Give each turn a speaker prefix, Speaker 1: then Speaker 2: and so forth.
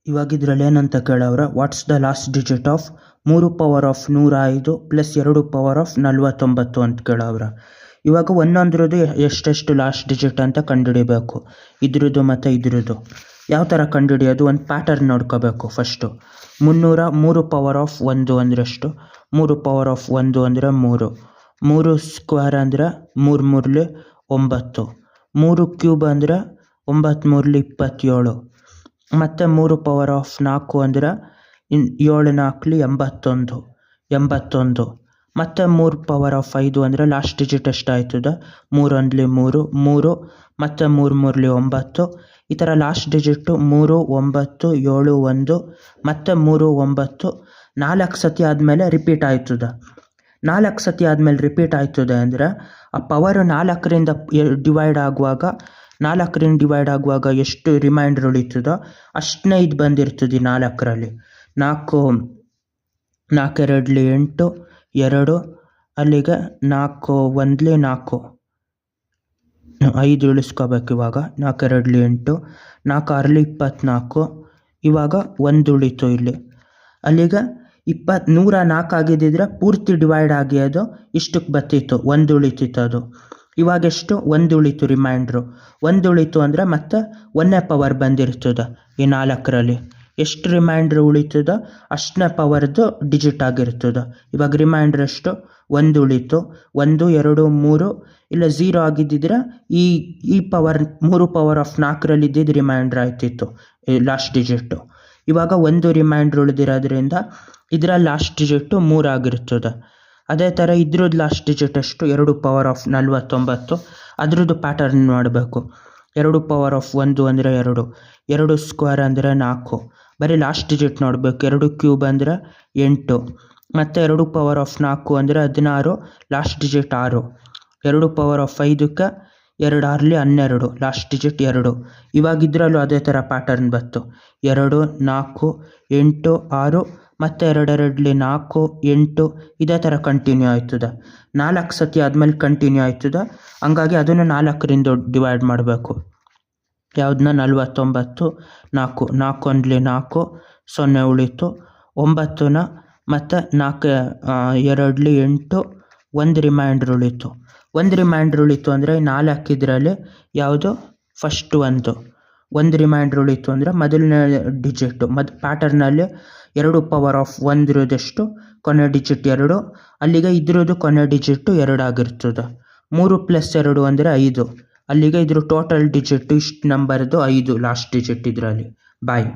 Speaker 1: ಇವಾಗ ಇದ್ರಲ್ಲಿ ಏನಂತ ಕೇಳವ್ರೆ, what's the last digit of 3 power of 105 plus 2 power of 49 ಅಂತ ಕೇಳವ್ರೆ. ಇವಾಗ ಒಂದೊಂದ್ರದ್ದು ಎಷ್ಟೆಷ್ಟು ಲಾಸ್ಟ್ ಡಿಜಿಟ್ ಅಂತ ಕಂಡುಹಿಡಿಬೇಕು. ಇದ್ರದ್ದು ಮತ್ತು ಇದ್ರದ್ದು ಯಾವ ಥರ ಕಂಡುಹಿಡಿಯೋದು, ಒಂದು ಪ್ಯಾಟರ್ನ್ ನೋಡ್ಕೋಬೇಕು. ಫಸ್ಟು 300 ಪವರ್ ಆಫ್ 1 ಅಂದರೆ ಎಷ್ಟು? 3 ಪವರ್ ಆಫ್ 1 ಅಂದರೆ 3. 3 ಸ್ಕ್ವೇರ್ ಅಂದರೆ 3 3 9. 3 ಕ್ಯೂಬ್ ಅಂದರೆ 9 3 27. ಮತ್ತು 3 ಪವರ್ ಆಫ್ 4 ಅಂದರೆ 7 4 81. ಮತ್ತು 3 ಪವರ್ ಆಫ್ 5 ಅಂದರೆ ಲಾಸ್ಟ್ ಡಿಜಿಟ್ ಎಷ್ಟಾಯ್ತದ? 3 1 3 3 ಮತ್ತು 3 3 9. ಈ ಥರ ಲಾಸ್ಟ್ ಡಿಜಿಟ್ಟು 3 9 7 1 ಮತ್ತು 3 9 4 ಸತಿ ಆದಮೇಲೆ ರಿಪೀಟ್ ಆಯ್ತದ. 4 ಸತಿ ಆದಮೇಲೆ ರಿಪೀಟ್ ಆಯ್ತದೆ ಅಂದರೆ ಆ ಪವರು 4ರಿಂದ ಡಿವೈಡ್ ಆಗುವಾಗ ಎಷ್ಟು ರಿಮೈಂಡರ್ ಉಳಿತದೋ ಅಷ್ಟನ್ನೇ ಇದು ಬಂದಿರ್ತದೆ 4ರಲ್ಲಿ. 4 4 2 8 2 ಅಲ್ಲಿಗೆ 4 1 4 5 ಇಳಿಸ್ಕೋಬೇಕು. ಇವಾಗ 4 2 8 4 6 24. ಇವಾಗ 1 ಉಳಿತು ಇಲ್ಲಿ. ಅಲ್ಲಿಗೆ 104 ಆಗಿದ್ದಿದ್ರೆ ಪೂರ್ತಿ ಡಿವೈಡ್ ಆಗಿ ಅದು ಇಷ್ಟಕ್ಕೆ ಬರ್ತಿತ್ತು, 1 ಉಳಿತಿತ್ತು ಅದು. ಇವಾಗ ಎಷ್ಟು? 1 ಉಳಿತು ರಿಮೈಂಡ್ರು. 1 ಉಳಿತು ಅಂದರೆ ಮತ್ತೆ 1ನೇ ಪವರ್ ಬಂದಿರ್ತದೆ ಈ 4ರಲ್ಲಿ. ಎಷ್ಟು ರಿಮೈಂಡ್ರ್ ಉಳಿತದೋ ಅಷ್ಟನೇ ಪವರ್ದು ಡಿಜಿಟ್ ಆಗಿರ್ತದೆ. ಇವಾಗ ರಿಮೈಂಡ್ರ್ ಎಷ್ಟು? 1 ಉಳಿತು. 1 2 3 ಇಲ್ಲ 0 ಆಗಿದ್ದಿದ್ರೆ ಈ ಪವರ್ 3 ಪವರ್ ಆಫ್ 4ರಲ್ಲಿ ಇದ್ದಿದ್ದು ರಿಮೈಂಡ್ರ್ ಆಯ್ತಿತ್ತು ಲಾಸ್ಟ್ ಡಿಜಿಟ್ಟು. ಇವಾಗ 1 ರಿಮೈಂಡ್ರ್ ಉಳಿದಿರೋದ್ರಿಂದ ಇದರ ಲಾಸ್ಟ್ ಡಿಜಿಟ್ಟು 3 ಆಗಿರ್ತದೆ. ಅದೇ ಥರ ಇದ್ರದ್ದು ಲಾಸ್ಟ್ ಡಿಜಿಟ್ ಎಷ್ಟು? 2 ಪವರ್ ಆಫ್ 49. ಅದ್ರದ್ದು ಪ್ಯಾಟರ್ನ್ ಮಾಡಬೇಕು. 2 ಪವರ್ ಆಫ್ 1 ಅಂದರೆ 2. 2 ಸ್ಕ್ವೇರ್ ಅಂದರೆ 4. ಬರೀ ಲಾಸ್ಟ್ ಡಿಜಿಟ್ ನೋಡಬೇಕು. 2 ಕ್ಯೂಬ್ ಅಂದರೆ 8. ಮತ್ತು 2 ಪವರ್ ಆಫ್ 4 ಅಂದರೆ 16. Last digit 6. 2 ಪವರ್ ಆಫ್ 5ಕ್ಕೆ 2 6 12. Last digit 2. ಇವಾಗ ಇದರಲ್ಲೂ ಅದೇ ಥರ ಪ್ಯಾಟರ್ನ್ ಬಂತು. 2 4 8 6 ಮತ್ತು 2 2 4 8 ಇದೇ ಥರ ಕಂಟಿನ್ಯೂ ಆಯ್ತದೆ. 4 ಸತಿ ಆದಮೇಲೆ ಕಂಟಿನ್ಯೂ ಆಯ್ತದೆ. ಹಂಗಾಗಿ ಅದನ್ನು 4ರಿಂದ ಡಿವೈಡ್ ಮಾಡಬೇಕು. ಯಾವುದನ್ನ? 49 4 4 1 4 0 ಉಳಿತು. 9ನ ಮತ್ತು 4 2 8 1 ರಿಮೈಂಡ್ರ್ ಉಳಿತು. 1 ರಿಮೈಂಡ್ರ್ ಉಳಿತು ಅಂದರೆ 4 ಇದರಲ್ಲಿ ಯಾವುದು? ಫಸ್ಟ್ 1 ರಿಮೈಂಡ್ರ್ ಉಳಿತು ಅಂದರೆ ಮೊದಲನೇ ಡಿಜಿಟ್ಟು. ಪ್ಯಾಟರ್ನಲ್ಲಿ 2 ಪವರ್ ಆಫ್ 1 ಕೊನೆ ಡಿಜಿಟ್ 2. ಅಲ್ಲಿಗೆ ಇದ್ರದ್ದು ಕೊನೆ ಡಿಜಿಟ್ಟು 2 ಆಗಿರ್ತದೆ. 3 + 2 ಅಂದರೆ 5. ಅಲ್ಲಿಗೆ ಇದ್ರ ಟೋಟಲ್ ಡಿಜಿಟ್ಟು ಇಷ್ಟು ನಂಬರ್ದು 5 ಲಾಸ್ಟ್ ಡಿಜಿಟ್ ಇದರಲ್ಲಿ. ಬಾಯ್.